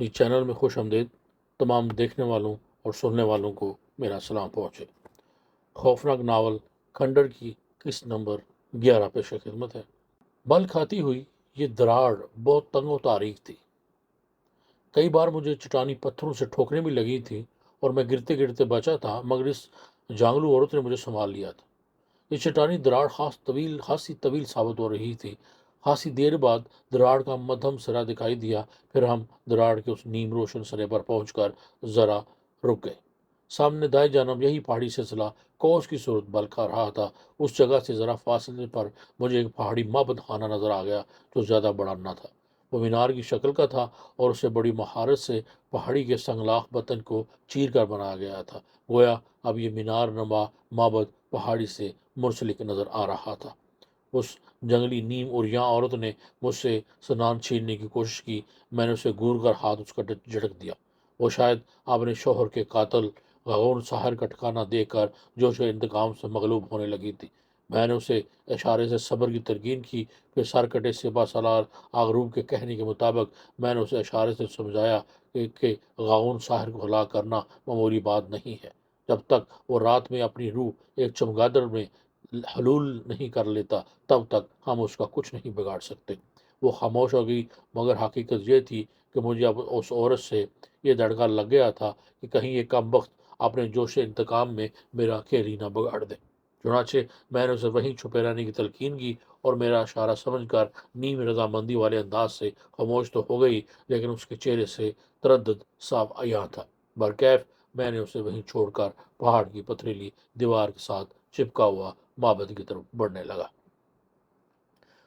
اس channel میں خوش آمدید تمام دیکھنے والوں اور سننے والوں کو میرا سلام پہنچے۔ خوفناک ناول کھنڈر کی قسط نمبر 11 پیش خدمت ہے۔ بل کھاتی ہوئی یہ دراڑ بہت تنگ و تاریک تھی۔ کئی بار مجھے چٹانی پتھروں سے ٹھوکریں بھی لگی تھی اور میں گرتے گرتے بچا تھا، مگر اس جانگلو عورت نے مجھے سنبھال لیا تھا۔ یہ چٹانی دراڑ خاصی طویل ثابت ہو رہی تھی۔ خاصی دیر بعد دراڑ کا مدھم سرا دکھائی دیا، پھر ہم دراڑ کے اس نیم روشن سرے پر پہنچ کر ذرا رک گئے۔ سامنے دائیں جانب یہی پہاڑی سلسلہ کوس کی صورت بل کھا رہا تھا۔ اس جگہ سے ذرا فاصلے پر مجھے ایک پہاڑی معبد خانہ نظر آ گیا جو زیادہ بڑا نہ تھا۔ وہ مینار کی شکل کا تھا اور اسے بڑی مہارت سے پہاڑی کے سنگلاخ بطن کو چیر کر بنایا گیا تھا، گویا اب یہ مینار نما معبد پہاڑی سے منسلک نظر آ رہا تھا۔ اس جنگلی نیم اوریاں عورت نے مجھ سے سنان چھیننے کی کوشش کی۔ میں نے اسے گور کر ہاتھ اس کا جھٹک دیا۔ وہ شاید اپنے شوہر کے قاتل غون ساحر کا ٹھکانہ دیکھ کر جوش انتقام سے مغلوب ہونے لگی تھی۔ میں نے اسے اشارے سے صبر کی تلقین کی، پھر سر کٹے سپہ سالار آغروب کے کہنے کے مطابق میں نے اسے اشارے سے سمجھایا کہ غون ساحر کو ہلاک کرنا معمولی بات نہیں ہے۔ جب تک وہ رات میں اپنی روح ایک چمگادڑ میں حلول نہیں کر لیتا تب تک ہم اس کا کچھ نہیں بگاڑ سکتے۔ وہ خاموش ہو گئی، مگر حقیقت یہ تھی کہ مجھے اب اس عورت سے یہ دھڑکا لگ گیا تھا کہ کہیں یہ کم بخت اپنے جوش انتقام میں میرا کھیل نہ بگاڑ دے۔ چنانچہ میں نے اسے وہیں چھپے رہنے کی تلقین کی اور میرا اشارہ سمجھ کر نیم رضامندی والے انداز سے خاموش تو ہو گئی، لیکن اس کے چہرے سے تردد صاف عیاں تھا۔ برکیف میں نے اسے وہیں چھوڑ کر پہاڑ کی پتھریلی دیوار کے ساتھ چپکا ہوا معبد کی طرف بڑھنے لگا۔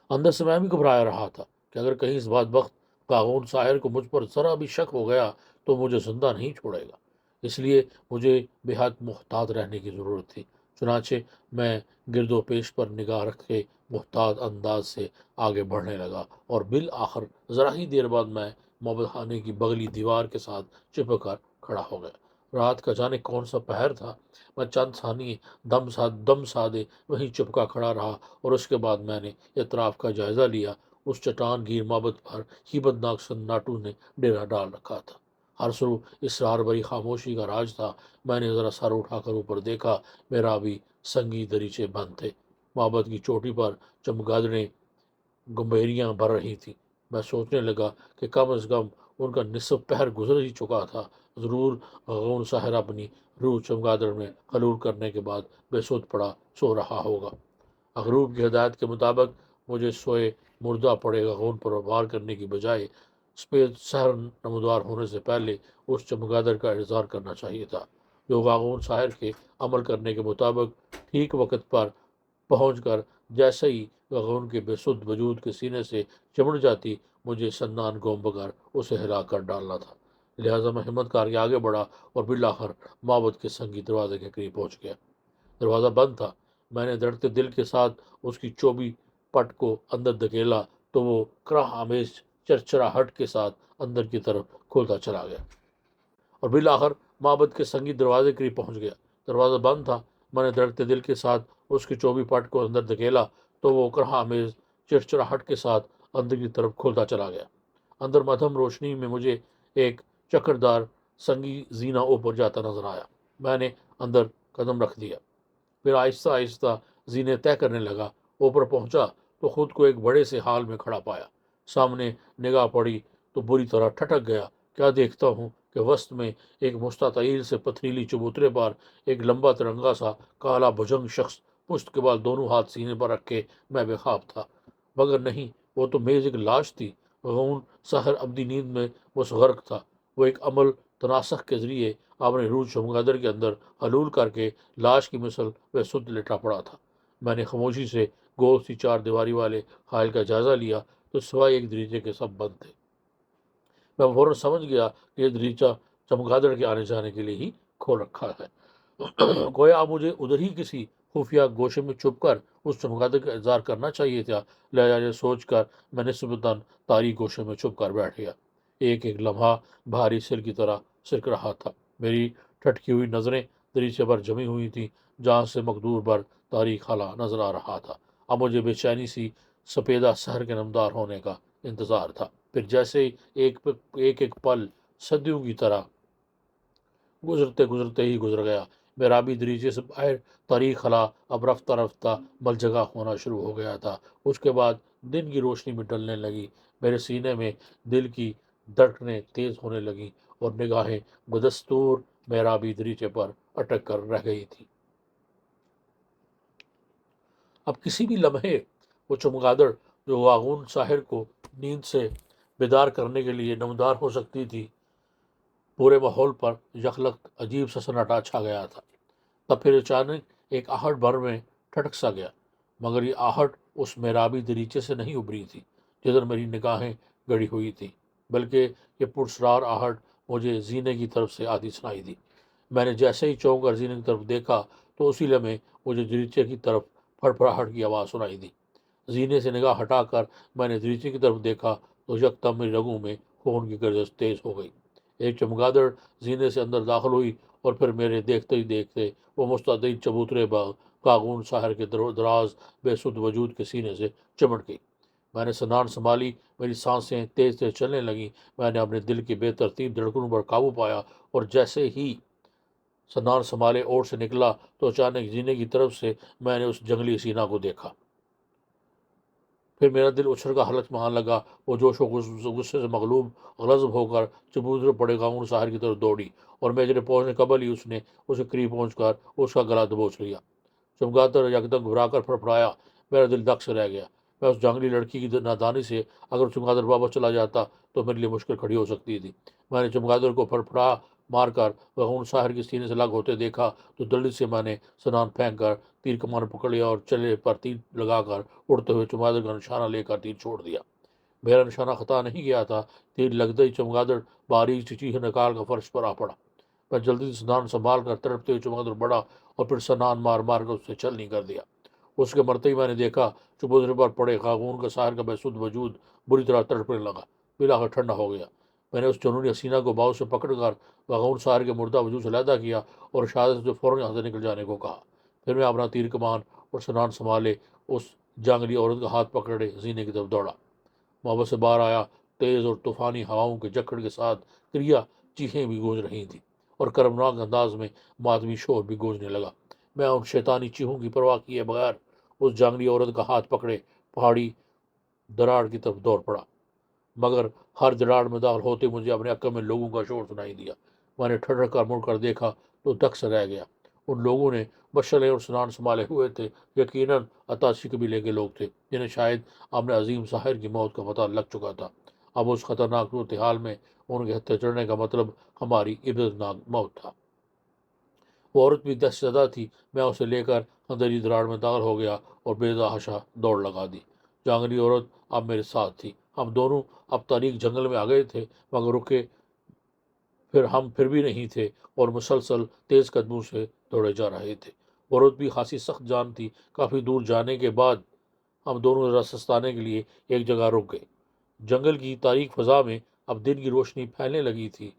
اندر سے میں بھی گھبرایا رہا تھا کہ اگر کہیں اس بدبخت قاغون ساحر کو مجھ پر ذرا بھی شک ہو گیا تو مجھے زندہ نہیں چھوڑے گا۔ اس لیے مجھے بے حد محتاط رہنے کی ضرورت تھی۔ چنانچہ میں گرد و پیش پر نگاہ رکھ کے محتاط انداز سے آگے بڑھنے لگا اور بالآخر ذرا ہی دیر بعد میں معبد خانے کی بغلی دیوار کے ساتھ چپک کر کھڑا ہو گیا۔ رات کا جانے کون سا پہر تھا۔ میں چند ثانیے دم سادے وہیں چپکا کھڑا رہا اور اس کے بعد میں نے اطراف کا جائزہ لیا۔ اس چٹان گیر معبد پر ہیبت ناک سناٹو نے ڈیرا ڈال رکھا تھا۔ ہر سو اسرار بری خاموشی کا راج تھا۔ میں نے ذرا سر اٹھا کر اوپر دیکھا، میرا بھی سنگی دریچے بند تھے۔ معبد کی چوٹی پر چمگادڑیں گمبھیریاں بھر رہی تھیں۔ میں سوچنے لگا کہ کم از کم ان کا نصف پہر گزر ہی چکا تھا۔ ضرور غون ساحر اپنی روح چمگادڑ میں حلول کرنے کے بعد بے سود پڑا سو رہا ہوگا۔ اغروب کی ہدایت کے مطابق مجھے سوئے مردہ پڑے غون پر وار کرنے کی بجائے سپید سحر نمودار ہونے سے پہلے اس چمگادڑ کا انتظار کرنا چاہیے تھا، جو غون ساحر کے عمل کرنے کے مطابق ٹھیک وقت پر پہنچ کر جیسے ہی غون کے بے سود وجود کے سینے سے چمٹ جاتی، مجھے سنان گوم بغیر اسے ہلا کر ڈالنا تھا۔ لہٰذا میں ہمت کر کے آگے بڑھا اور بالآخر معبد کے سنگی دروازے کے قریب پہنچ گیا۔ دروازہ بند تھا۔ میں نے دھڑکتے دل کے ساتھ اس کی چوبی پٹ کو اندر دھکیلا تو وہ کراہ آمیز چرچراہٹ کے ساتھ اندر کی طرف کھلتا چلا گیا اور بالآخر معبد کے سنگی دروازے کے قریب پہنچ گیا۔ دروازہ بند تھا۔ میں نے دھڑکتے دل کے ساتھ اس کی چوبی پٹ کو اندر دھکیلا تو وہ کراہ آمیز چرچراہٹ کے ساتھ اندر کی طرف کھلتا چلا گیا۔ اندر مدھم روشنی میں مجھے ایک چکردار سنگی زینہ اوپر جاتا نظر آیا۔ میں نے اندر قدم رکھ دیا، پھر آہستہ آہستہ زینے طے کرنے لگا۔ اوپر پہنچا تو خود کو ایک بڑے سے ہال میں کھڑا پایا۔ سامنے نگاہ پڑی تو بری طرح ٹھٹک گیا۔ کیا دیکھتا ہوں کہ وسط میں ایک مستطیل سے پتھریلی چبوترے پر ایک لمبا ترنگا سا کالا بھجنگ شخص پشت کے بال دونوں ہاتھ سینے پر رکھ کے میں بے خواب تھا۔ مگر نہیں، وہ تو محض ایک لاش تھی۔ غون ساحر ابدی نیند میں غرق تھا۔ وہ ایک عمل تناسخ کے ذریعے اپنے روح چمگادڑ کے اندر حلول کر کے لاش کی مثل بے سد لٹا پڑا تھا۔ میں نے خاموشی سے گول سی چار دیواری والے حائل کا جائزہ لیا تو سوائے ایک دریچے کے سب بند تھے۔ میں فوراً سمجھ گیا کہ یہ دریچہ چمگادڑ کے آنے جانے کے لیے ہی کھول رکھا ہے۔ گویا اب مجھے ادھر ہی کسی خفیہ گوشے میں چھپ کر اس چمگادڑ کا انتظار کرنا چاہیے تھا۔ لہٰذا یہ سوچ کر میں نسبتاً تاریک گوشے میں چھپ کر بیٹھ گیا۔ ایک ایک لمحہ بھاری سر کی طرح سرک رہا تھا۔ میری ٹھٹکی ہوئی نظریں دریچے پر جمی ہوئی تھیں، جہاں سے مقدور بر تاریک خلا نظر آ رہا تھا۔ اب مجھے بے چینی سی سپیدہ سحر کے نمدار ہونے کا انتظار تھا۔ پھر جیسے ایک ایک پل صدیوں کی طرح گزرتے گزرتے ہی گزر گیا۔ میرا بھی دریچے سے باہر طریق خلا اب رفتہ رفتہ مل جگہ ہونا شروع ہو گیا تھا۔ اس کے بعد دن کی روشنی میں ڈلنے لگی، میرے سینے میں دل کی دھڑکنیں تیز ہونے لگیں اور نگاہیں بدستور میرا بھی دریچے پر اٹک کر رہ گئی تھی۔ اب کسی بھی لمحے وہ چمگادڑ جو واگون ساحر کو نیند سے بیدار کرنے کے لیے نمودار ہو سکتی تھی، پورے ماحول پر یکلخت عجیب سا سناٹا چھا گیا تھا۔ تب پھر اچانک ایک آہٹ بھر میں ٹھٹک سا گیا، مگر یہ آہٹ اس میرابی دریچے سے نہیں ابری تھی جدھر میری نگاہیں گڑی ہوئی تھی، بلکہ یہ پرسرار آہٹ مجھے زینے کی طرف سے آتی سنائی دی۔ میں نے جیسے ہی چونک کر زینے کی طرف دیکھا تو اسی لمحے مجھے دریچے کی طرف پھڑپڑاہٹ کی آواز سنائی دی۔ زینے سے نگاہ ہٹا کر میں نے دریچے کی طرف دیکھا تو یکدم میری رگوں میں خون کی گردش تیز ہو گئی۔ ایک چمگادڑ زینے سے اندر داخل ہوئی اور پھر میرے دیکھتے ہی دیکھتے وہ مستعد چبوترے کاغون ساحر کے دراز بے سدھ وجود کے سینے سے چمٹ گئی۔ میں نے سنان سنبھالی، میری سانسیں تیز تیز چلنے لگیں، میں نے اپنے دل کی بے ترتیب دھڑکنوں پر قابو پایا، اور جیسے ہی سنان سنبھالے اوٹ سے نکلا تو اچانک زینے کی طرف سے میں نے اس جنگلی سینا کو دیکھا۔ پھر میرا دل اچھل کا حلق میں آنے لگا۔ وہ جوش و غصے سے مغلوب غضب ہو کر چبوترے پڑے قاغون ساحر کی طرف دوڑی، اور میرے پہنچنے قبل ہی اس نے اسے قریب پہنچ کر اس کا گلا دبوچ لیا۔ چمگادڑ یکدم گھبرا کر پھڑپڑایا، میرا دل دھک سے رہ گیا۔ میں اس جنگلی لڑکی کی نادانی سے اگر چمگادڑ واپس چلا جاتا تو میرے لیے مشکل کھڑی ہو سکتی تھی۔ میں نے چمگادڑ کو پھڑپڑا مار کر قاغون ساحر کے سینے سے الگ ہوتے دیکھا تو جلدی سے میں نے سنان پھینک کر تیر کمان پکڑ لیا اور چلے پر تیر لگا کر اڑتے ہوئے چمگادڑ کا نشانہ لے کر تیر چھوڑ دیا۔ میرا نشانہ خطا نہیں گیا تھا، تیر لگتے ہی چمگادڑ باریک سی چیخ نکال کر فرش پر آ پڑا۔ میں جلدی سے سنان سنبھال کر تڑپتے ہوئے چمگادڑ بڑھا اور پھر سنان مار مار کر اسے چل نہیں کر دیا۔ اس کے مرتے ہی میں نے دیکھا چبوترے پر پڑے خاگون کا ساحر کا بے سدھ وجود بری طرح تڑپنے لگا، ملا کر ٹھنڈا ہو گیا۔ میں نے اس جنونی حسینہ کو باہوں سے پکڑ کر خاگون ساحر کے مردہ وجود سے علیحدہ کیا اور شہادت سے فوراً یہاں سے نکل جانے کو کہا۔ پھر میں اپنا تیر کمان اور سنان سنبھالے اس جنگلی عورت کا ہاتھ پکڑے زینے کی طرف دوڑا۔ محبت سے باہر آیا، تیز اور طوفانی ہواؤں کے جھکڑ کے ساتھ کریا چیخیں بھی گونج رہی تھیں اور کرمناک انداز میں ماتمی شور بھی گونجنے لگا۔ میں ان شیطانی چیخوں کی پرواہ کیے بغیر اس جنگلی عورت کا ہاتھ پکڑے پہاڑی دراڑ کی طرف دوڑ پڑا، مگر ہر دراڑ میں داخل ہوتے مجھے اپنے عقب میں لوگوں کا شور سنائی دیا۔ میں نے ٹھٹر کر مڑ کر دیکھا تو دک سے رہ گیا۔ ان لوگوں نے مشعلیں اور سنان سنبھالے ہوئے تھے، یقیناً عطاشی قبیلے کے لوگ تھے جنہیں شاید اپنے عظیم ساحر کی موت کا پتہ لگ چکا تھا۔ اب اس خطرناک صورتحال میں ان کے ہتھے چڑھنے کا مطلب ہماری عبرتناک موت تھا۔ وہ عورت بھی دہشت زدہ تھی۔ میں اسے لے کر اندری دراڑ میں داخل ہو گیا اور بے تحاشا دوڑ لگا دی۔ جنگلی عورت اب میرے ساتھ تھی۔ ہم دونوں اب تاریک جنگل میں آ گئے تھے، مگر رکے پھر بھی نہیں تھے اور مسلسل تیز قدموں سے دوڑے جا رہے تھے۔ وہ عورت بھی خاصی سخت جان تھی۔ کافی دور جانے کے بعد ہم دونوں ذرا سستانے کے لیے ایک جگہ رک گئے۔ جنگل کی تاریک فضا میں اب دن کی روشنی پھیلنے لگی تھی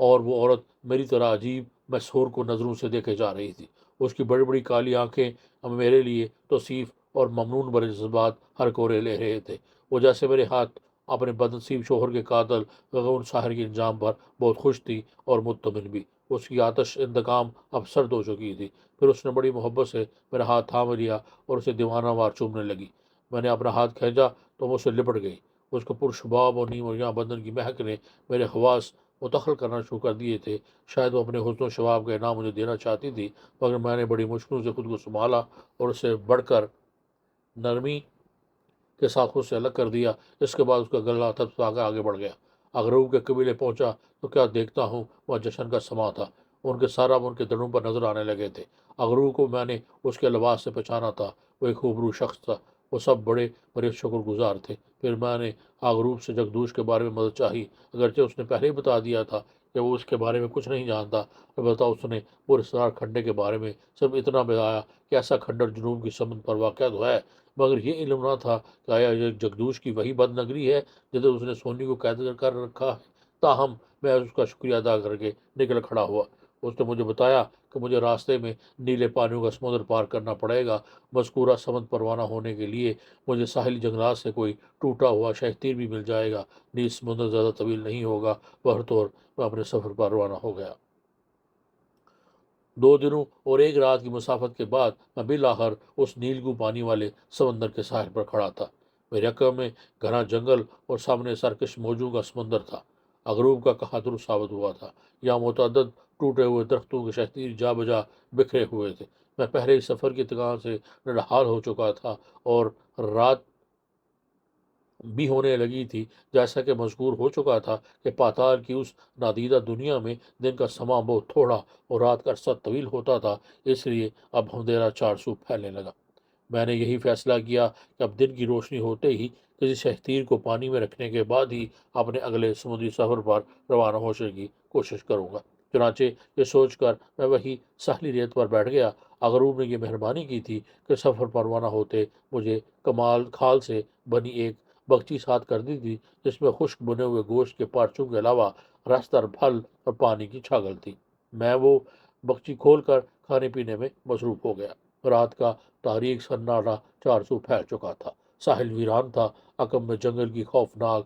اور وہ عورت میری طرح عجیب مسحور کو نظروں سے دیکھے جا رہی تھی۔ اس کی بڑی بڑی کالی آنکھیں اب میرے لیے توصیف اور ممنون برے جذبات ہر کورے لے رہے تھے۔ وہ جیسے میرے ہاتھ اپنے بدنصیب شوہر کے قاتل خاگون ساحر کے انجام پر بہت خوش تھی اور مطمئن بھی۔ اس کی آتش انتقام اب سرد ہو چکی تھی۔ پھر اس نے بڑی محبت سے میرا ہاتھ تھام لیا اور اسے دیوانہ وار چومنے لگی۔ میں نے اپنا ہاتھ کھینچا تو وہ اسے لپٹ گئی۔ اس کو پرشباب اور نیم اور یاں بدن کی مہک نے میرے حواس متخل کرنا شروع کر دیے تھے۔ شاید وہ اپنے حسن و شباب کا انعام مجھے دینا چاہتی تھی، مگر میں نے بڑی مشکلوں سے خود کو سنبھالا اور اسے بڑھ کر نرمی کے ساتھ خود سے الگ کر دیا۔ اس کے بعد اس کا گلا تھپسا کے آگے بڑھ گیا۔ اغروب کے قبیلے پہنچا تو کیا دیکھتا ہوں، وہاں جشن کا سماں تھا۔ ان کے سارب ان کے دڑوں پر نظر آنے لگے تھے۔ اغروب کو میں نے اس کے لباس سے پہچانا تھا، وہ ایک خوبرو شخص تھا۔ وہ سب بڑے بڑے شکر گزار تھے۔ پھر میں نے اغروب سے جگدوش کے بارے میں مدد چاہی، اگرچہ اس نے پہلے ہی بتا دیا تھا کہ وہ اس کے بارے میں کچھ نہیں جانتا۔ البتہ اس نے پراسرار کھنڈے کے بارے میں صرف اتنا بتایا کہ ایسا کھنڈر جنوب کی سمت پر واقع تو ہے، مگر یہ علم نہ تھا کہ آیا یہ جگدوش کی وہی بد نگری ہے جدھر اس نے سونی کو قید کر رکھا ہے۔ تاہم میں اس کا شکریہ ادا کر کے نکل کھڑا ہوا۔ اس نے مجھے بتایا کہ مجھے راستے میں نیلے پانیوں کا سمندر پار کرنا پڑے گا۔ مذکورہ سمت پر روانہ ہونے کے لیے مجھے ساحلی جنگلات سے کوئی ٹوٹا ہوا شاہی تیر بھی مل جائے گا، نیز سمندر زیادہ طویل نہیں ہوگا۔ بہرطور میں اپنے سفر پر روانہ ہو گیا۔ 2 دنوں اور 1 رات کی مسافت کے بعد میں بالآخر اس نیلگوں پانی والے سمندر کے ساحل پر کھڑا تھا۔ میرے عقب میں گھنا جنگل اور سامنے سرکش موجوں کا سمندر تھا۔ غروب کا کہاں درست ثابت ہوا تھا۔ یہاں متعدد ٹوٹے ہوئے درختوں کے شاہتیر جا بجا بکھرے ہوئے تھے۔ میں پہلے ہی سفر کی تکان سے نڈھال ہو چکا تھا اور رات بھی ہونے لگی تھی۔ جیسا کہ مذکور ہو چکا تھا کہ پاتال کی اس نادیدہ دنیا میں دن کا سماں بہت تھوڑا اور رات کا عرصہ طویل ہوتا تھا، اس لیے اب اندھیرا چار سو پھیلنے لگا۔ میں نے یہی فیصلہ کیا کہ اب دن کی روشنی ہوتے ہی کسی شہتیر کو پانی میں رکھنے کے بعد ہی اپنے اگلے سمندری سفر پر روانہ ہونے کی کوشش کروں گا۔ چنانچہ یہ سوچ کر میں وہی ساحلی ریت پر بیٹھ گیا۔ غروب نے یہ مہربانی کی تھی کہ سفر پر روانہ ہوتے مجھے کمال کھال سے بنی ایک بگچی ساتھ کر دی تھی، جس میں خشک بنے ہوئے گوشت کے پارچوں کے علاوہ رستر پھل اور پانی کی چھاگل تھی۔ میں وہ بگچی کھول کر کھانے پینے میں مصروف ہو گیا۔ رات کا تاریک سناٹا چار سو پھیل چکا تھا۔ ساحل ویران تھا۔ عقب میں جنگل کی خوفناک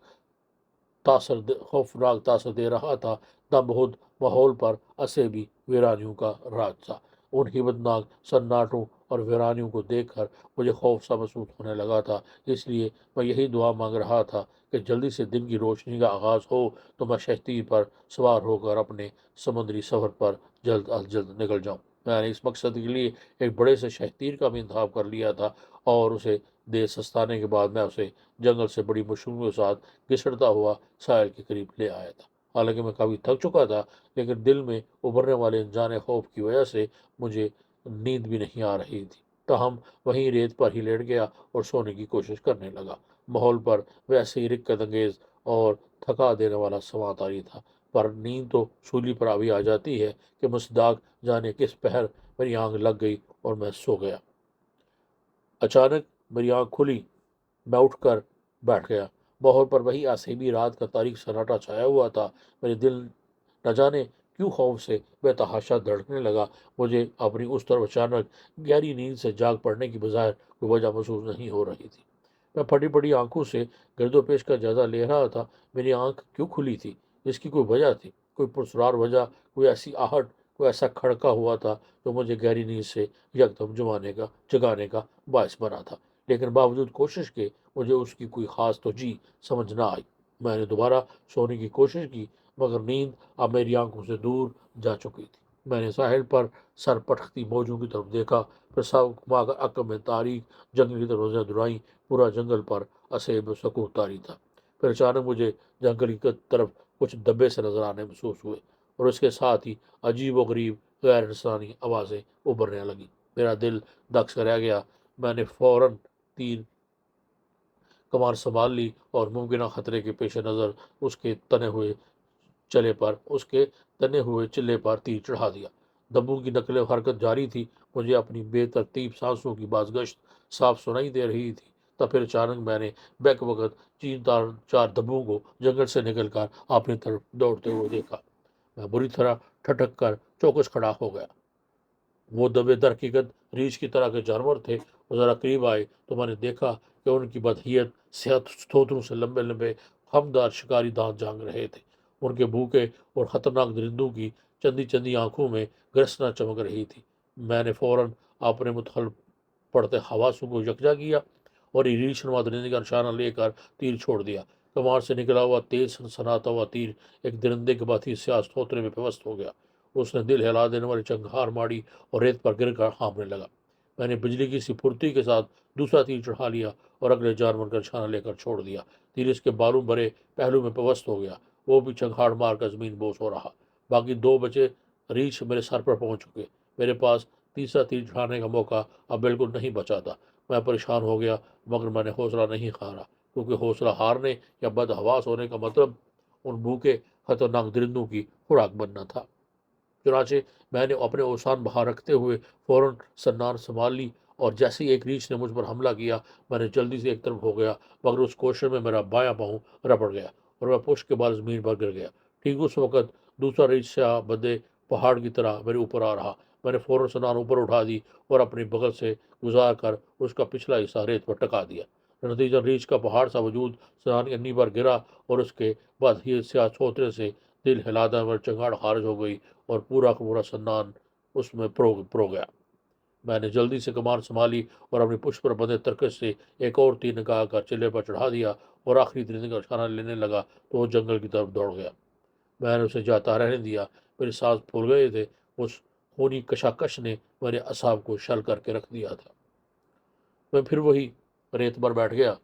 تاثر دے رہا تھا۔ دم بہت ماحول پر اسے بھی ویرانیوں کا راج تھا۔ ان ہیبتناک سناٹوں اور ویرانیوں کو دیکھ کر مجھے خوف سا محسوس ہونے لگا تھا۔ اس لیے میں یہی دعا مانگ رہا تھا کہ جلدی سے دن کی روشنی کا آغاز ہو تو میں شہتیر پر سوار ہو کر اپنے سمندری سفر پر جلد از جلد نکل جاؤں۔ میں نے اس مقصد کے لیے ایک بڑے سے شہتیر کا بھی انتخاب کر لیا تھا اور اسے دیر سستانے کے بعد میں اسے جنگل سے بڑی مشینوں کے ساتھ گھسڑتا ہوا ساحل کے قریب لے آیا تھا۔ حالانکہ میں کافی تھک چکا تھا، لیکن دل میں ابھرنے والے انجانے خوف کی وجہ سے مجھے نیند بھی نہیں آ رہی تھی۔ تاہم وہیں ریت پر ہی لیٹ گیا اور سونے کی کوشش کرنے لگا۔ ماحول پر ویسے ہی رکت انگیز اور تھکا دینے والا سماں طاری تھا، پر نیند تو سولی پر ابھی آ جاتی ہے کہ مصداق جانے کس پہر میری آنکھ لگ گئی اور میں سو گیا۔ اچانک میری آنکھ کھلی۔ میں اٹھ کر بیٹھ گیا۔ ماحول پر وہی آسیبی رات کا تاریک سناٹا چھایا ہوا تھا۔ میرے دل نہ جانے کیوں خوف سے بے تحاشا دھڑکنے لگا۔ مجھے اپنی اس طرف اچانک گہری نیند سے جاگ پڑنے کی بظاہر کوئی وجہ محسوس نہیں ہو رہی تھی۔ میں پھٹی پڑی آنکھوں سے گرد و پیش کا جائزہ لے رہا تھا۔ میری آنکھ کیوں کھلی تھی؟ اس کی کوئی وجہ تھی، کوئی پرسرار وجہ، کوئی ایسی آہٹ، کوئی ایسا کھڑکا ہوا تھا جو مجھے گہری نیند سے یکدم جگانے کا باعث بنا تھا۔ لیکن باوجود کوشش کے مجھے اس کی کوئی خاص توجہ سمجھ نہ آئی۔ میں نے دوبارہ سونے کی کوشش کی، مگر نیند اب میری آنکھوں سے دور جا چکی تھی۔ میں نے ساحل پر سر پٹکتی موجوں کی طرف دیکھا، پھر عقب میں تاریک جنگل کی طرف نظریں دورائیں۔ پورا جنگل پر اسیب و سکوت طاری تھا۔ پھر اچانک مجھے جنگل کی طرف کچھ دبے سے نظر آنے محسوس ہوئے اور اس کے ساتھ ہی عجیب و غریب غیر انسانی آوازیں ابھرنے لگیں۔ میرا دل دھک سے رہ گیا۔ میں نے فوراً تیر کمان سنبھال لی اور ممکنہ خطرے کے پیش نظر اس کے تنے ہوئے چلے پر تیر چڑھا دیا۔ دبوں کی نقل و حرکت جاری تھی۔ مجھے اپنی بے ترتیب سانسوں کی بازگشت صاف سنائی دے رہی تھی۔ تب پھر اچانک میں نے بیک وقت 4 دبوں کو جنگل سے نکل کر اپنی طرف دوڑتے ہوئے دیکھا۔ میں بری طرح ٹھٹک کر چوکس کھڑا ہو گیا۔ وہ دبے در حقیقت ریچھ کی طرح کے جانور تھے۔ وہ ذرا قریب آئے تو میں نے دیکھا کہ ان کی بدحیت صحت ستھوتروں سے لمبے لمبے خمدار شکاری دانت جھانک رہے تھے۔ ان کے بھوکے اور خطرناک درندوں کی چندی چندی آنکھوں میں گرسنا چمک رہی تھی۔ میں نے فوراً اپنے متخلف پڑتے حواسوں کو یکجا کیا اور ریچھ نما درندے کا نشانہ لے کر تیر چھوڑ دیا۔ کمار سے نکلا ہوا تیز سنسناتا ہوا تیر ایک درندے کے باتھی سیاہ ستھوترے میں پیوست ہو گیا۔ اس نے دل ہلا دینے والی چنگھار ماری اور ریت پر گر کر ہانپنے لگا۔ میں نے بجلی کی سی پھرتی کے ساتھ دوسرا تیر چڑھا لیا اور اگلے جانور کا نشانہ لے کر چھوڑ دیا۔ تیر اس کے بالوں بھرے پہلو میں پیوست ہو گیا۔ وہ بھی چنگھاڑ مار کر زمین بوس ہو رہا۔ باقی 2 بچے ریچھ میرے سر پر پہنچ چکے۔ میرے پاس تیسرا تیر چڑھانے کا موقع اب بالکل نہیں بچا تھا۔ میں پریشان ہو گیا، مگر میں نے حوصلہ نہیں ہارا، کیونکہ حوصلہ ہارنے یا بدحواس ہونے کا مطلب ان بھوکے خطرناک درندوں کی خوراک بننا تھا۔ چنانچہ میں نے اپنے اوسان باہر رکھتے ہوئے فوراً سنار سنبھال لی اور جیسے ہی ایک ریچھ نے مجھ پر حملہ کیا، میں نے جلدی سے ایک طرف ہو گیا، مگر اس کوشش میں میرا بایاں پاؤں رپڑ گیا اور میں پشت کے بال زمین پر گر گیا۔ ٹھیک اس وقت دوسرا ریچھ سیاہ بدے پہاڑ کی طرح میرے اوپر آ رہا۔ میں نے فوراً سنان اوپر اٹھا دی اور اپنی بغل سے گزار کر اس کا پچھلا حصہ ریت پر ٹکا دیا۔ نتیجہ ریچھ کا پہاڑ سا وجود سنان کی انھی پر گرا اور اس کے بعد ہی سیاہ چھوترے سے دل ہلادا میں چنگاڑ خارج ہو گئی اور پورا کا پورا سنان اس میں پرو گیا۔ میں نے جلدی سے کمان سنبھالی اور اپنی پشت پر بندے ترکش سے ایک اور تیر نکال کر چلے پر چڑھا دیا اور آخری درندے کا نشانہ لینے لگا تو وہ جنگل کی طرف دوڑ گیا۔ میں نے اسے جاتا رہنے دیا، میرے سانس پھول گئے تھے، اس خونی کشاکش نے میرے اعصاب کو شل کر کے رکھ دیا تھا۔ میں پھر وہی ریت پر بیٹھ گیا۔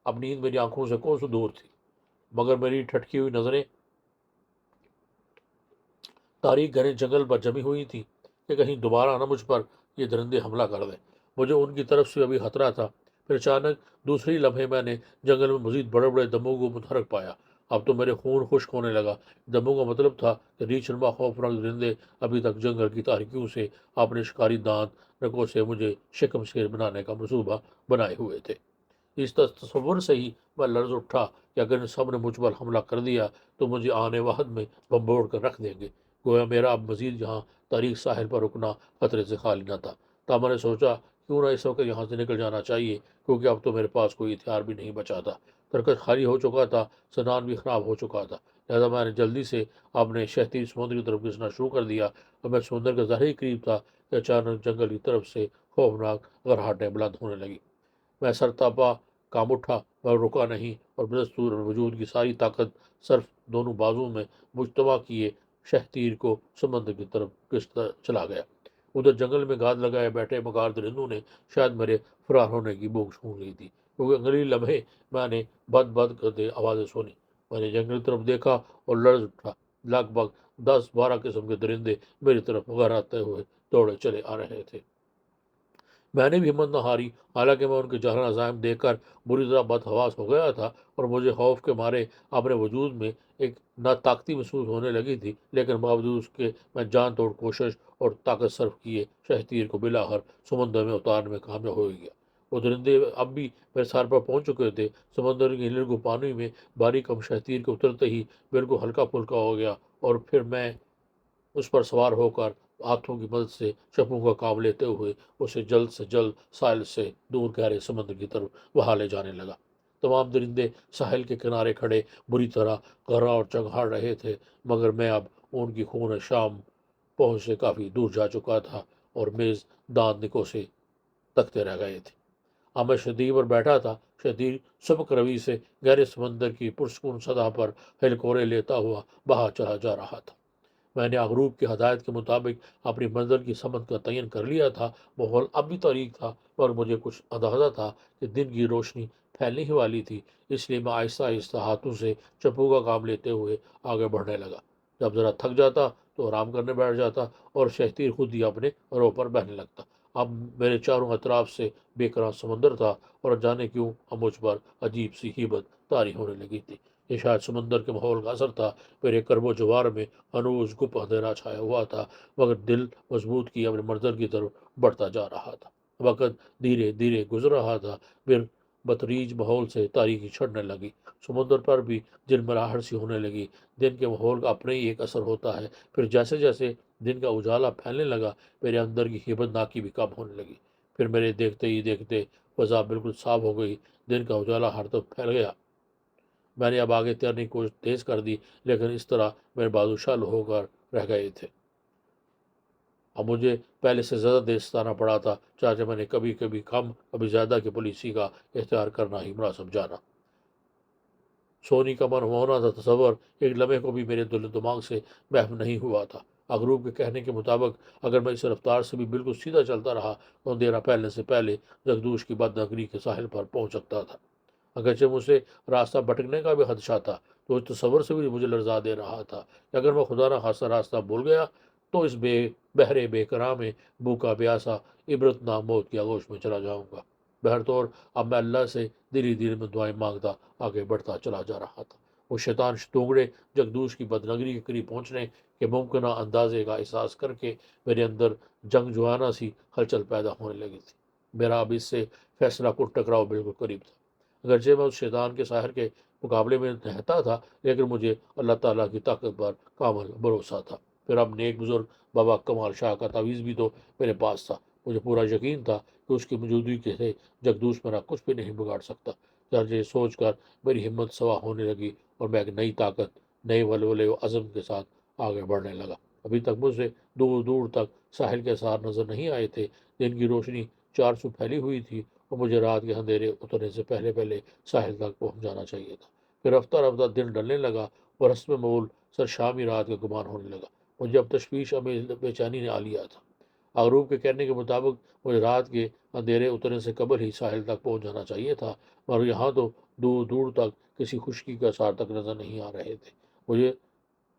اب نیند میری آنکھوں سے کوسوں دور تھی، مگر میری ٹھٹکی ہوئی نظریں تاریک گھنے جنگل پر جمی ہوئی تھی کہ کہیں دوبارہ نہ مجھ پر یہ درندے حملہ کر دیں۔ مجھے ان کی طرف سے ابھی خطرہ تھا۔ پھر اچانک دوسری لمحے میں نے جنگل میں مزید بڑے بڑے دموں کو متحرک پایا۔ اب تو میرے خون خشک ہونے لگا۔ دموں کا مطلب تھا کہ ریچھ نما خوفناک درندے ابھی تک جنگل کی تاریکیوں سے اپنے شکاری دانت نکوں سے مجھے شکم شیر بنانے کا منصوبہ بنائے ہوئے تھے۔ اس تصور سے ہی میں لرز اٹھا کہ اگر ان سب نے مجھ پر حملہ کر دیا تو مجھے آنے وقت میں بمبوڑ کر رکھ دیں گے۔ گویا میرا اب مزید یہاں تاریک ساحل پر رکنا خطرے سے خالی نہ تھا۔ تب میں نے سوچا کیوں نہ اس وقت یہاں سے نکل جانا چاہیے، کیونکہ اب تو میرے پاس کوئی ہتھیار بھی نہیں بچا تھا۔ ترکش خالی ہو چکا تھا، سنان بھی خراب ہو چکا تھا، لہذا میں نے جلدی سے اپنے شہتی سمندر کی طرف گھسنا شروع کر دیا اور میں سمندر کے ذرا ہی قریب تھا کہ اچانک جنگل کی طرف سے خوفناک غرہٹیں بلند ہونے لگی۔ میں سرتاپا کام اٹھا، میں رکا نہیں اور بدستور وجود کی ساری طاقت صرف دونوں بازوؤں میں مجتمع کیے شہ تیر کو سمندر کی طرف گھستا چلا گیا۔ ادھر جنگل میں گاد لگائے بیٹھے مکار درندوں نے شاید میرے فرار ہونے کی بھوک سون لی تھی، کیونکہ اگلی لمحے میں نے بد بد کرتے آوازیں سنی۔ میں نے جنگل کی طرف دیکھا اور لرز اٹھا۔ لگ بھگ 10-12 قسم کے درندے میری طرف غراتے ہوئے دوڑے چلے آ رہے تھے۔ میں نے بھی ہمت نہ ہاری، حالانکہ میں ان کے جہرن عزائم دیکھ کر بری طرح بدحواس ہو گیا تھا اور مجھے خوف کے مارے اپنے وجود میں ایک ناطاقتی محسوس ہونے لگی تھی، لیکن باوجود اس کے میں جان توڑ کوشش اور طاقت صرف کیے شہ تیر کو بلاخر سمندر میں اتارنے میں کامیاب ہو گیا۔ وہ درندے اب بھی میرے سر پر پہنچ چکے تھے۔ سمندر کی نرگو پانی میں باریک کم شہ تیر کے اترتے ہی بالکل ہلکا پھلکا ہو گیا اور پھر میں اس پر سوار ہو کر ہاتھوں کی مدد سے چپوں کا کام لیتے ہوئے اسے جلد سے جلد ساحل سے دور گہرے سمندر کی طرف بہا لے جانے لگا۔ تمام درندے ساحل کے کنارے کھڑے بری طرح گھرا اور چنگھاڑ رہے تھے، مگر میں اب ان کی خون شام پہنچ سے کافی دور جا چکا تھا اور میز دانت نکوں سے تکتے رہ گئے تھے۔ اب میں شدید پر بیٹھا تھا۔ شدید سبک روی سے گہرے سمندر کی پرسکون سطح پر ہلکورے لیتا ہوا بہا چلا جا رہا تھا۔ میں نے غروب کی ہدایت کے مطابق اپنی منزل کی سمت کا تعین کر لیا تھا۔ ماحول اب بھی تاریک تھا اور مجھے کچھ اندازہ تھا کہ دن کی روشنی پھیلنے ہی والی تھی، اس لیے میں آہستہ آہستہ ہاتھوں سے چپو کا کام لیتے ہوئے آگے بڑھنے لگا۔ جب ذرا تھک جاتا تو آرام کرنے بیٹھ جاتا اور شہتیر خود ہی اپنے رو پر بہنے لگتا۔ اب میرے چاروں اطراف سے بے کران سمندر تھا اور جانے کیوں اب مجھ پر عجیب سی ہیبت طاری ہونے لگی تھی۔ یہ شاید سمندر کے ماحول کا اثر تھا۔ میرے کرب و جوار میں ہنوز گپ اندھیرا چھایا ہوا تھا، مگر دل مضبوط کی اپنے منزل کی طرف بڑھتا جا رہا تھا۔ وقت دھیرے دھیرے گزر رہا تھا، پھر بتریج ماحول سے تاریکی چھڑنے لگی، سمندر پر بھی جلملاہٹ سی ہونے لگی۔ دن کے ماحول کا اپنے ہی ایک اثر ہوتا ہے۔ پھر جیسے جیسے دن کا اجالا پھیلنے لگا، میرے اندر کی ہیبت ناکی بھی کم ہونے لگی۔ پھر میرے دیکھتے ہی دیکھتے فضا بالکل صاف ہو گئی، دن کا اجالا ہر طرف پھیل گیا۔ میں نے اب آگے تیرنے کی کوشش تیز کر دی، لیکن اس طرح میرے بازو شل ہو کر رہ گئے تھے۔ اب مجھے پہلے سے زیادہ دیر ستانا پڑا تھا، چاچا میں نے کبھی کبھی کم کبھی زیادہ کی پالیسی کا اختیار کرنا ہی مناسب جانا۔ سونی کا من ہونا تھا تصور ایک لمحے کو بھی میرے دل و دماغ سے محو نہیں ہوا تھا۔ اغروب کے کہنے کے مطابق اگر میں اس رفتار سے بھی بالکل سیدھا چلتا رہا تو اندھیرا پھیلنے سے پہلے جگدوش کی بد نگری کے ساحل پر پہنچ سکتا تھا۔ اگرچہ مجھ سے راستہ بھٹکنے کا بھی خدشہ تھا، تو اس تصور سے بھی مجھے لرزا دے رہا تھا کہ اگر میں خدا نہ خواستہ راستہ بھول گیا تو اس بحر بے کرا میں بھوکا پیاسا عبرت ناک موت کی آغوش میں چلا جاؤں گا۔ بہرطور اب میں اللہ سے دھیرے دھیرے میں دعائیں مانگتا آگے بڑھتا چلا جا رہا تھا۔ وہ شیطان شتونگڑے جگدوش کی بدنگری کے قریب پہنچنے کے ممکنہ اندازے کا احساس کر کے میرے اندر جنگ جوانہ سی ہلچل پیدا ہونے لگی تھی۔ میرا اب اس سے فیصلہ کن ٹکراؤ بالکل قریب تھا۔ اگرچہ میں اس شیطان کے ساحر کے مقابلے میں رہتا تھا، لیکن مجھے اللہ تعالیٰ کی طاقت پر کامل بھروسہ تھا۔ پھر اب نیک بزرگ بابا کمال شاہ کا تعویذ بھی تو میرے پاس تھا۔ مجھے پورا یقین تھا کہ اس کی موجودگی کے سے جگدوش میرا کچھ بھی نہیں بگاڑ سکتا۔ چنانچہ یہ سوچ کر میری ہمت سوا ہونے لگی اور میں ایک نئی طاقت، نئے ولولے و عزم کے ساتھ آگے بڑھنے لگا۔ ابھی تک مجھے دور دور تک ساحل کے آثار نظر نہیں آئے تھے۔ دن کی روشنی چار سو پھیلی ہوئی تھی اور مجھے رات کے اندھیرے اترنے سے پہلے پہلے ساحل تک پہنچ جانا چاہیے تھا۔ پھر رفتہ رفتہ دن ڈلنے لگا اور رسم معمول سر شامی رات کا گمان ہونے لگا۔ مجھے اب تشویش امیز بے چینی نے آ لیا تھا۔ اغروب کے کہنے کے مطابق مجھے رات کے اندھیرے اترنے سے قبل ہی ساحل تک پہنچ جانا چاہیے تھا، مگر یہاں تو دور دور تک کسی خشکی کے آثار تک نظر نہیں آ رہے تھے۔ مجھے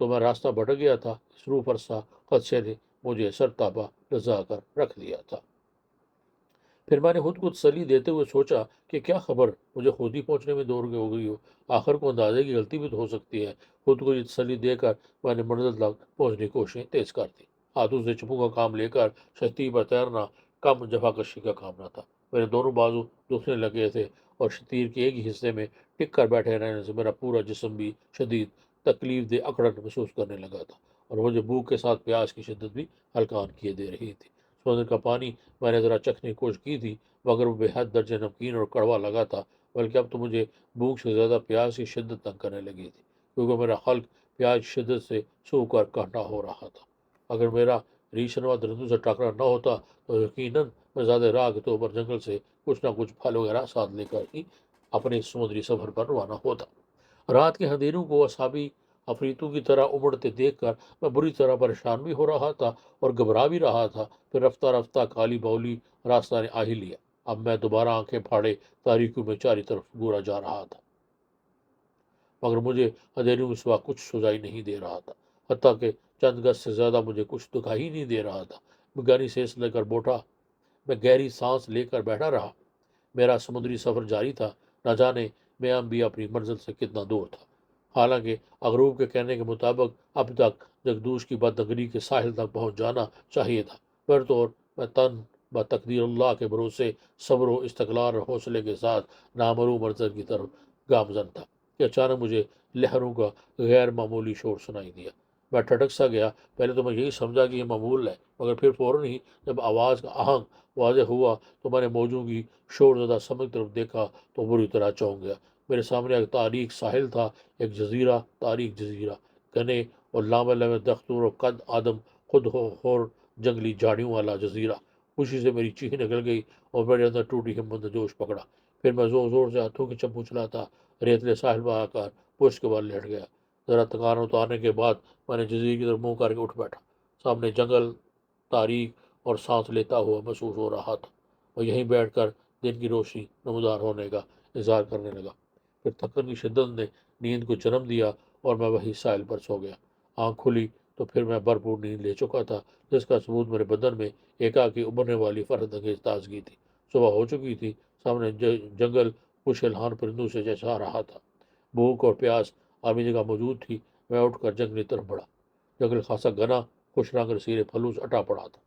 تو میں راستہ بھٹک گیا تھا۔ اس روح فرسا خدشے نے مجھے سر تابہ لرزا کر رکھ دیا تھا۔ پھر میں نے خود کو تسلی دیتے ہوئے سوچا کہ کیا خبر مجھے خود ہی پہنچنے میں دور ہو گئی ہو، آخر کو اندازے کی غلطی بھی تو ہو سکتی ہے۔ خود کو یہ تسلی دے کر میں نے منزل تک پہنچنے کی کوششیں تیز کر دی۔ ہاتھوں سے چپو کا کام لے کر شتی پر تیرنا کم جفا کشی کا کام نہ تھا۔ میرے دونوں بازو دکھنے لگے تھے اور شتیر کے ایک ہی حصے میں ٹک کر بیٹھے رہنے سے میرا پورا جسم بھی شدید تکلیف دہ اکڑن محسوس کرنے لگا تھا اور مجھے بھوک کے ساتھ پیاس کی شدت بھی ہلکان کیے دے رہی تھی۔ سمندر کا پانی میں نے ذرا چکھنے کی کوشش کی تھی، مگر وہ بے حد درجہ نمکین اور کڑوا لگا تھا، بلکہ اب تو مجھے بھوک سے زیادہ پیاس کی شدت تنگ کرنے لگی تھی، کیونکہ میرا حلق پیاس کی شدت سے سو کر کانٹا ہو رہا تھا۔ اگر میرا ریشنوا درندوں سے ٹکرا نہ ہوتا تو یقیناً میں زیادہ راہ کے طور پر جنگل سے کچھ نہ کچھ پھل وغیرہ ساتھ لے کر ہی اپنے سمندری سفر پر روانہ ہوتا۔ رات کے اندھیروں کو اصحابی افریتوں کی طرح امڑتے دیکھ کر میں بری طرح پریشان بھی ہو رہا تھا اور گھبرا بھی رہا تھا۔ پھر رفتہ رفتہ کالی باؤلی راستہ نے آ ہی لیا۔ اب میں دوبارہ آنکھیں پھاڑے تاریکیوں میں چاری طرف گورا جا رہا تھا، مگر مجھے اندھیروں میں سوا کچھ سجائی نہیں دے رہا تھا، حتیٰ کہ چند گز سے زیادہ مجھے کچھ دکھائی نہیں دے رہا تھا۔ میں گہری سانس لے کر بیٹھا رہا۔ میرا سمندری سفر جاری تھا، نہ جانے میں بھی اپنی منزل سے کتنا دور تھا۔ حالانکہ اغروب کے کہنے کے مطابق اب تک جگدوش کی بدنگری کے ساحل تک پہنچ جانا چاہیے تھا، پر طور میں تن بتقدیر اللہ کے بھروسے صبر و استقلال اور حوصلے کے ساتھ نامرو منظر کی طرف گامزن تھا کہ اچانک مجھے لہروں کا غیر معمولی شور سنائی دیا۔ میں ٹھٹک سا گیا۔ پہلے تو میں یہی سمجھا کہ یہ معمول ہے، مگر پھر فوراً ہی جب آواز کا آہنگ واضح ہوا تو میں نے موجوں کی شور زدہ سمت کی طرف دیکھا تو بری طرح چونک گیا۔ میرے سامنے ایک تاریک ساحل تھا، ایک جزیرہ، تاریک جزیرہ، گھنے اور لامے لامے درختوں اور قد آدم خود خور جنگلی جھاڑیوں والا جزیرہ۔ خوشی سے میری چیخ نکل گئی اور میرے اندر ٹوٹی ہمت نے جوش پکڑا۔ پھر میں زور زور سے ہاتھوں کی چپو چلاتا ریتلے ساحل پر آ کر پشت کے بال لیٹ گیا۔ ذرا تکان اتارنے کے بعد میں نے جزیرے کی طرف منہ کر کے اٹھ بیٹھا۔ سامنے جنگل تاریک اور سانس لیتا ہوا محسوس ہو رہا تھا۔ اور یہیں بیٹھ کر دن کی روشنی نمودار ہونے کا انتظار کرنے لگا۔ پھر تھکن کی شدت نے نیند کو جنم دیا اور میں وہی ساحل پر سو گیا۔ آنکھ کھلی تو پھر میں بھرپور نیند لے چکا تھا، جس کا ثبوت میرے بدن میں ایکاکی ابھرنے والی فرحت انگیز تازگی تھی۔ صبح ہو چکی تھی۔ سامنے جنگل خوش الحان پرندوں سے چہچہا رہا تھا۔ بھوک اور پیاس آدمی جگہ موجود تھی۔ میں اٹھ کر جنگل کی طرف بڑھا۔ جنگل خاصا گھنا، خوش رنگ رسیلے پھلوں سے اٹا پڑا تھا۔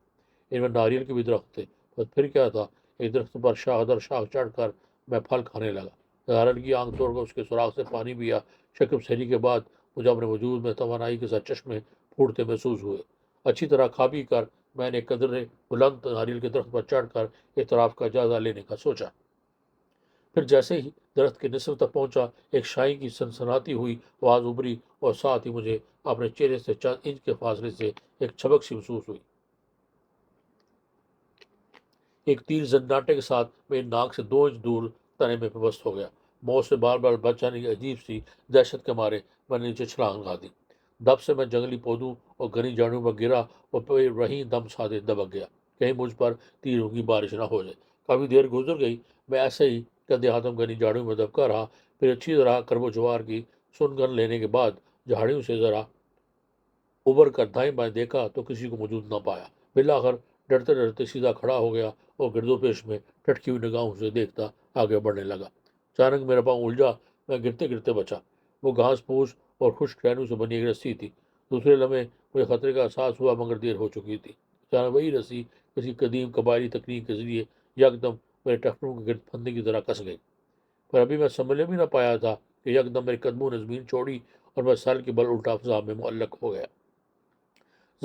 ان میں ناریل کے بھی درخت تھے، بس پھر کیا تھا، ایک درخت پر شاخ در شاخ چڑھ کر میں پھل کھانے لگا۔ ناریل کی آنکھ توڑ کر اس کے سراغ سے پانی پیا۔ شکم سیری کے بعد مجھے اپنے وجود میں توانائی کے ساتھ چشمے پھوٹتے محسوس ہوئے۔ اچھی طرح کھا پی کر میں نے قدرے بلند ناریل کے درخت پر چڑھ کر اعتراف کا جائزہ لینے کا سوچا۔ پھر جیسے ہی درخت کے نصف تک پہنچا، ایک شاہین کی سنسناتی ہوئی آواز ابھری اور ساتھ ہی مجھے اپنے چہرے سے چند انچ کے فاصلے سے ایک چھبک سی محسوس ہوئی۔ ایک تیر زناٹے کے ساتھ میری ناک سے 2 انچ دور تنے میں پیوست ہو گیا۔ موت سے بار بار بچ جانے کی عجیب سی دہشت کے مارے میں نے نیچے چھلانگ لگا دی۔ دب سے میں جنگلی پودوں اور گھنی جھاڑیوں پر گرا اور پھر وہیں دم سادے دبک گیا، کہیں مجھ پر تیروں کی بارش نہ ہو جائے۔ کافی دیر گزر گئی، میں ایسے ہی کندھے ہاتھوں گھنی جھاڑیوں میں دبکا رہا۔ پھر اچھی طرح کرب و جوار کی سنگن لینے کے بعد جھاڑیوں سے ذرا ابھر کر دائیں بائیں دیکھا تو کسی کو موجود نہ پایا۔ بالآخر ڈرتے ڈرتے سیدھا کھڑا ہو گیا اور گرد و پیش میں ٹھٹکی ہوئی نگاہوں سے دیکھتا آگے بڑھنے لگا۔ اچانک میرا پاؤں الجھا، میں گرتے گرتے بچا۔ وہ گھاس پھوس اور خشک ٹہنیوں سے بنی ایک رسی تھی۔ دوسرے لمحے مجھے خطرے کا احساس ہوا، مگر دیر ہو چکی تھی۔ اچانک وہی رسی کسی قدیم قبائلی تکنیک کے ذریعے یکدم میرے ٹخنوں کے گرد پھندے کی طرح کس گئی۔ پر ابھی میں سمجھ بھی نہ پایا تھا کہ یکدم میرے قدموں نے زمین چھوڑی اور میں سر کے بل الٹا فضا میں معلق ہو گیا۔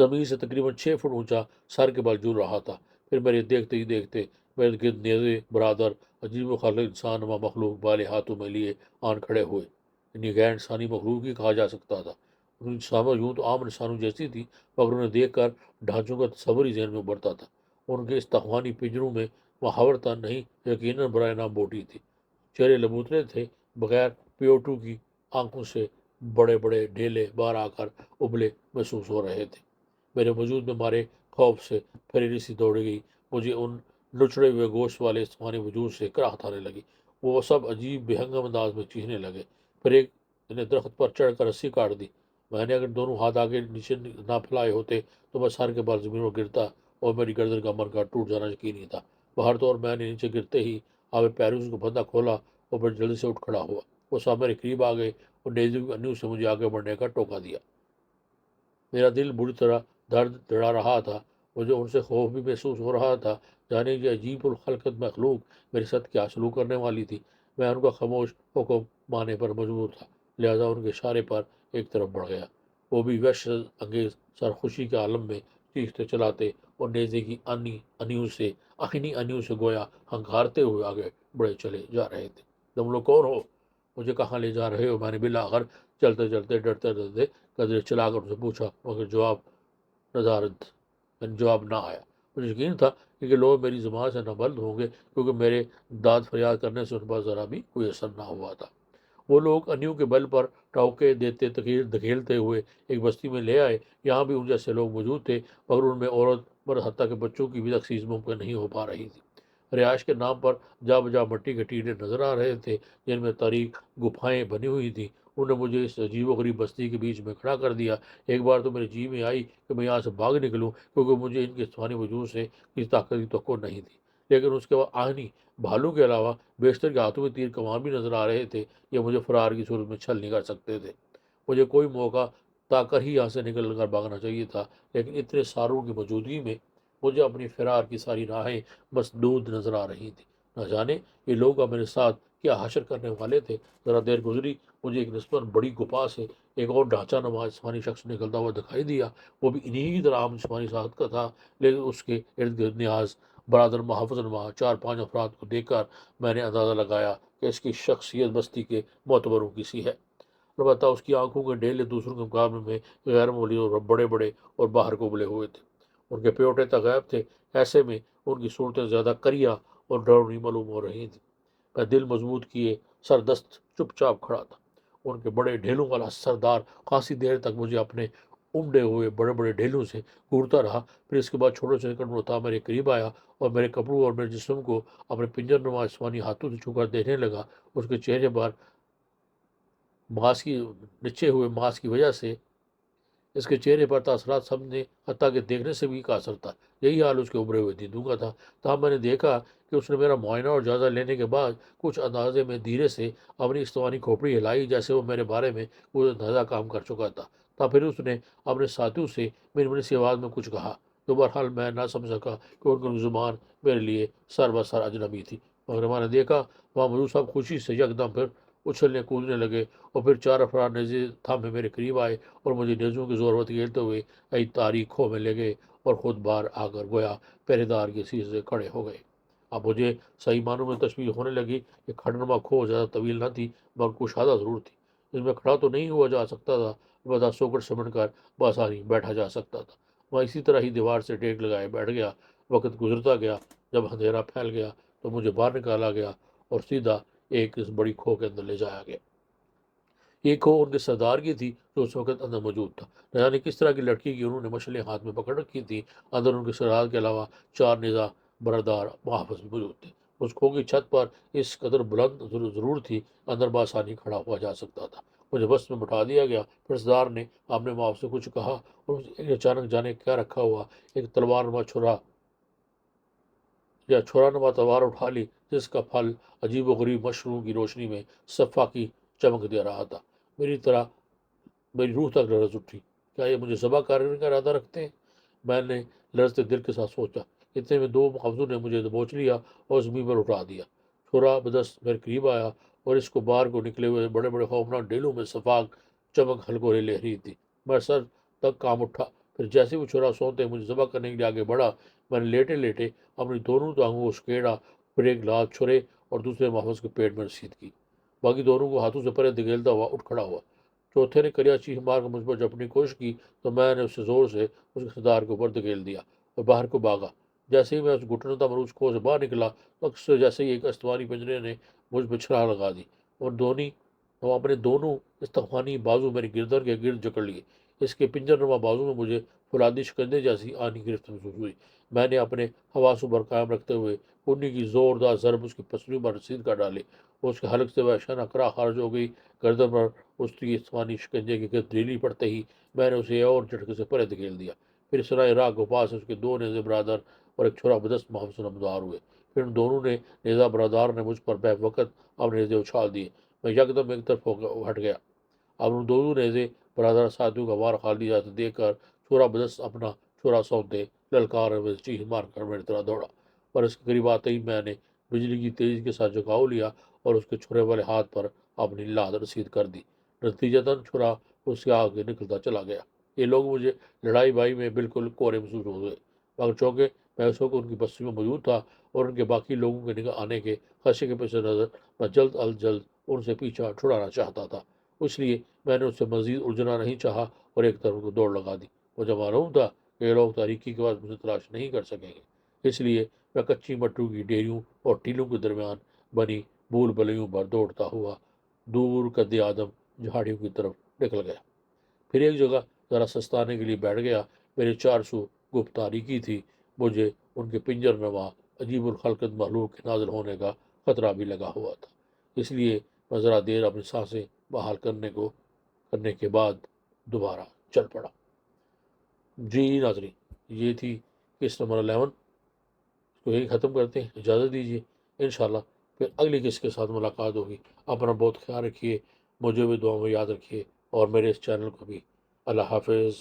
زمین سے تقریباً 6 فٹ اونچا سر کے بل جھول رہا تھا۔ پھر میرے دیکھتے ہی دیکھتے میرے گرد نیزے برادر عجیب و خالق انسان و مخلوق بالے ہاتھوں میں لیے آن کھڑے ہوئے۔ انہیں غیر انسانی مخلوق ہی کہا جا سکتا تھا۔ ان کی سامر یوں تو عام انسانوں جیسی تھی، مگر انہیں دیکھ کر ڈھانچوں کا تصور ہی ذہن میں ابھرتا تھا۔ ان کے اس طوفانی پنجروں میں محاورتا نہیں، یقیناً برائے نام بوٹی تھی۔ چہرے لبوترے تھے، بغیر پیوٹو کی آنکھوں سے بڑے بڑے ڈھیلے باہر آ کر ابلے محسوس ہو رہے تھے۔ میرے وجود میں مارے خوف سے پھریری سی دوڑ گئی، مجھے ان لچڑے ہوئے گوشت والے استفانی وجود سے کراہت آنے لگی۔ وہ سب عجیب بے ہنگم انداز میں چیخنے لگے۔ پھر ایک نے درخت پر چڑھ کر رسی کاٹ دی۔ میں نے اگر دونوں ہاتھ آگے نیچے نہ پھیلائے ہوتے تو میں سر کے بال زمین پر گرتا اور میری گردن کا مرکہ ٹوٹ جانا یقینی تھا۔ باہر تو اور میں نے نیچے گرتے ہی آگے پیروں کو بندہ کھولا اور پھر جلدی سے اٹھ کھڑا ہوا۔ وہ سب میرے قریب آ گئے اور نیزے کی انیوں سے مجھے آگے بڑھنے کا ٹوکا دیا۔ میرا دل بری طرح درد دڑا رہا تھا۔ مجھے ان سے خوف بھی محسوس ہو رہا تھا، جانے یہ عجیب الخلقت مخلوق میرے ساتھ کیا سلوک کرنے والی تھی۔ میں ان کا خاموش حکم ماننے پر مجبور تھا، لہذا ان کے اشارے پر ایک طرف بڑھ گیا۔ وہ بھی وحشت انگیز سرخوشی کے عالم میں چیختے چلاتے اور نیزے کی آہنی انیوں سے گویا ہنکارتے ہوئے آگے بڑھے چلے جا رہے تھے۔ تم لوگ کون ہو؟ مجھے کہاں لے جا رہے ہو؟ میں نے بالآخر چلتے چلتے ڈرتے ڈرتے قدرے چلا کر ان سے پوچھا، مگر جواب نہ آیا۔ مجھے یقین تھا کہ لوگ میری زبان سے نہ بلد ہوں گے، کیونکہ میرے داد فریاد کرنے سے ان پر ذرا بھی کوئی اثر نہ ہوا تھا۔ وہ لوگ انیوں کے بل پر ٹوکے دیتے دھکیلتے ہوئے ایک بستی میں لے آئے۔ یہاں بھی ان جیسے لوگ موجود تھے، مگر ان میں عورت مرد حتیٰ کہ بچوں کی بھی تخصیص ممکن نہیں ہو پا رہی تھی۔ رہائش کے نام پر جا بجا مٹی کے ٹیلے نظر آ رہے تھے، جن میں تاریک گپھائیں بنی ہوئی تھیں۔ انہوں نے مجھے اس عجیب و غریب بستی کے بیچ میں کھڑا کر دیا۔ ایک بار تو میرے جی میں آئی کہ میں یہاں سے بھاگ نکلوں، کیونکہ مجھے ان کے فانی وجود سے کسی طاقت کی توقع نہیں تھی۔ لیکن اس کے بعد آہنی بھالو کے علاوہ بیشتر کے ہاتھوں میں تیر کمان بھی نظر آ رہے تھے۔ یہ مجھے فرار کی صورت میں چھل نہیں کر سکتے تھے۔ مجھے کوئی موقع تا کر ہی یہاں سے نکل کر بھاگنا چاہیے تھا، لیکن اتنے ساروں کی موجودگی میں مجھے اپنی فرار کی ساری راہیں مسدود نظر آ رہی تھی۔ نہ جانے یہ لوگ اب میرے ساتھ کیا حشر کرنے والے تھے۔ ذرا دیر گزری، مجھے ایک نسبتاً بڑی گپا سے ایک اور ڈھانچہ نما جسمانی شخص نکلتا ہوا دکھائی دیا۔ وہ بھی انہی کی طرح عام جسمانی ساخت کا تھا، لیکن اس کے ارد گرد نیاز برادر محافظ نما 4-5 افراد کو دیکھ کر میں نے اندازہ لگایا کہ اس کی شخصیت بستی کے معتبروں کی سی ہے۔ البتہ اس کی آنکھوں کے ڈھیلے دوسروں کے مقابلے میں غیر معمولی اور بڑے بڑے اور باہر کو ابلے ہوئے تھے۔ ان کے پیوٹے تغیب تھے، ایسے میں ان کی صورتیں زیادہ کریا اور ڈراؤنی معلوم ہو رہی تھیں۔ میں دل مضبوط کیے سردست چپ چاپ کھڑا تھا۔ ان کے بڑے ڈھیلوں والا سردار خاصی دیر تک مجھے اپنے امڈے ہوئے بڑے بڑے ڈھیلوں سے گھورتا رہا۔ پھر اس کے بعد چھوٹے سے نکڑتا میرے قریب آیا اور میرے کپڑوں اور میرے جسم کو اپنے پنجر نما جسمانی ہاتھوں سے چھو کر دیکھنے لگا۔ اس کے چہرے پر نچے ہوئے ماسک کی وجہ سے اس کے چہرے پر تاثرات سب نے حتیٰ کہ دیکھنے سے بھی کا اثر تھا۔ یہی حال اس کے ابھرے ہوئے دیدوں کا تھا۔ تاہم میں نے دیکھا کہ اس نے میرا معائنہ اور جائزہ لینے کے بعد کچھ اندازے میں دھیرے سے اپنی استوانی کھوپڑی ہلائی، جیسے وہ میرے بارے میں کچھ اندازہ کام کر چکا تھا۔ پھر اس نے اپنے ساتھیوں سے منمنی سی آواز میں کچھ کہا، جو بہرحال میں نہ سمجھ سکا کہ ان کی زبان میرے لیے سر بسر اجنبی تھی۔ مگر میں نے دیکھا وہاں موجود سب خوشی سے یکدم پھر اچھلنے کودنے لگے، اور پھر 4 افراد نیزے تھامے میرے قریب آئے اور مجھے نیزوں کی زور کھیلتے ہوئے کئی تاریک کھو میں لے گئے اور خود باہر آ کر گویا پہرے دار کے سیسے سے کھڑے ہو گئے۔ اب مجھے صحیح معنوں میں تشویش ہونے لگی کہ کھڑنما کھو زیادہ طویل نہ تھی، مگر کشادہ ضرور تھی۔ اس میں کھڑا تو نہیں ہوا جا سکتا تھا، البتہ سوکڑ سمٹ کر بآسانی بیٹھا جا سکتا تھا۔ میں اسی طرح ہی دیوار سے ٹیک لگائے بیٹھ گیا۔ وقت گزرتا گیا، جب اندھیرا پھیل گیا تو مجھے باہر نکالا گیا اور سیدھا ایک اس بڑی کھو کے اندر لے جایا گیا۔ یہ کھو ان کے سردار کی تھی جو اس وقت اندر موجود تھا۔ نہ جانے کس طرح کی لڑکی کی انہوں نے مشلیں ہاتھ میں پکڑ رکھی تھی۔ اندر ان کے سردار کے علاوہ 4 نظام بردار محافظ بھی موجود تھے۔ اس کھو کی چھت پر اس قدر بلند ضرور تھی، اندر بآسانی کھڑا ہوا جا سکتا تھا۔ مجھے بس میں بٹھا دیا گیا۔ پھر سردار نے اپنے محافظ سے کچھ کہا اور اچانک جانے کیا رکھا ہوا ایک تلوار نما چھرا نما تلوار اٹھا لی، جس کا پھل عجیب و غریب مشروع کی روشنی میں صفا کی چمک دے رہا تھا۔ میری روح تک لرز اٹھی۔ کیا یہ مجھے ذبح کرنے کا ارادہ رکھتے ہیں؟ میں نے لرزتے دل کے ساتھ سوچا۔ اتنے میں 2 محافظوں نے مجھے دبوچ لیا اور زمین پر اٹھا دیا۔ چھرا بدست میرے قریب آیا اور اس کو باہر کو نکلے ہوئے بڑے بڑے خوفناک ڈیلوں میں صفاق چمک ہلکورے لے رہی تھی۔ میں سر تک کام اٹھا، پھر جیسے وہ چھرا سونتے مجھے ذبح کرنے کے لیے آگے بڑھا، میں نے لیٹے لیٹے اپنی دونوں ٹانگوں کو سکیڑا، پھر ایک لات چھرے اور دوسرے محفوظ کے پیٹ میں رسید کی، باقی دونوں کو ہاتھوں سے پرے دھکیلتا ہوا اٹھ کھڑا ہوا۔ چوتھے نے کلیا چیخ مار کر مجھ پر جھپٹنے کی کوشش کی تو میں نے اسے زور سے اس کے صدار کے اوپر دھکیل دیا اور باہر کو بھاگا۔ جیسے ہی میں اس گھٹنوں تھا مروج کھو سے باہر نکلا تو اکثر جیسے ہی ایک استوانی پنجرے نے مجھ پہ چھڑا لگا دی اور وہ اپنے دونوں استفانی بازو میری گردن کے گرد جکڑ لیے۔ اس کے پنجر نما بازو میں مجھے فولادی شکنجے جیسی آنی گرفت محسوس ہوئی۔ میں نے اپنے حواسوں پر قائم رکھتے ہوئے کنی کی زوردار ضرب اس کی پسلیوں پر رسید کر ڈالی اور اس کے حلق سے وہ شانہ کرا خارج ہو گئی۔ گردن پر اس کی استفانی شکنجے کی گرد ڈھیلی پڑتے ہی میں نے اسے اور جھٹکے سے پرے دھکیل دیا۔ پھر سرائے راہ کے پاس اس کے دو نیزے برادر اور ایک چھوڑا بدست محفوظ نمودار ہوئے۔ پھر ان دونوں نے نیزہ برادار نے مجھ پر بے وقت اپنے نیزے اچھال دیے۔ میں یکدم ایک طرف ہٹ گیا۔ اب ان دونوں نیزے برادر ساتھیوں کا وار خالی جاتے دیکھ کر چھوڑا بدست اپنا چھوڑا سونتے للکار میں چیخ مار کر میری طرح دوڑا، پر اس کے قریب آتے ہی میں نے بجلی کی تیزی کے ساتھ جھکاؤ لیا اور اس کے چھرے والے ہاتھ پر اپنی لات رسید کر دی۔ نتیجتاً چھرا اس کے آگے نکلتا چلا گیا۔ یہ لوگ مجھے لڑائی بائی میں بالکل کورے محسوس ہو گئے، مگر چونکہ میں اس وقت ان کی بستی میں موجود تھا اور ان کے باقی لوگوں کے نگاہ آنے کے خدشے کے پیش نظر میں جلد از جلد ان سے پیچھا چھڑانا چاہتا تھا، اس لیے میں نے اس سے مزید الجھنا نہیں چاہا اور ایک طرف کو دوڑ لگا دی۔ مجھے معلوم تھا کہ یہ لوگ تاریکی کے بعد مجھے تلاش نہیں کر سکیں گے، اس لیے میں کچی مٹروں کی ڈیریوں اور ٹیلوں کے درمیان بنی بھول بھلیوں پر دوڑتا ہوا دور قد آدم جھاڑیوں کی طرف نکل گیا۔ پھر ایک جگہ ذرا سستانے کے لیے بیٹھ گیا۔ میرے 400 گپت تاریکی تھی، مجھے ان کے پنجر نما عجیب الخلقت محلوق کے نازل ہونے کا خطرہ بھی لگا ہوا تھا، اس لیے میں ذرا دیر اپنی سانسیں بحال کرنے کے بعد دوبارہ چل پڑا۔ جی ناظرین، یہ تھی قسط نمبر 11، اس کو یہی ختم کرتے ہیں، اجازت دیجیے، انشاءاللہ پھر اگلی قسط کے ساتھ ملاقات ہوگی۔ اپنا بہت خیال رکھیے، مجھے بھی دعاؤں میں یاد رکھیے اور میرے اس چینل کو بھی۔ اللہ حافظ۔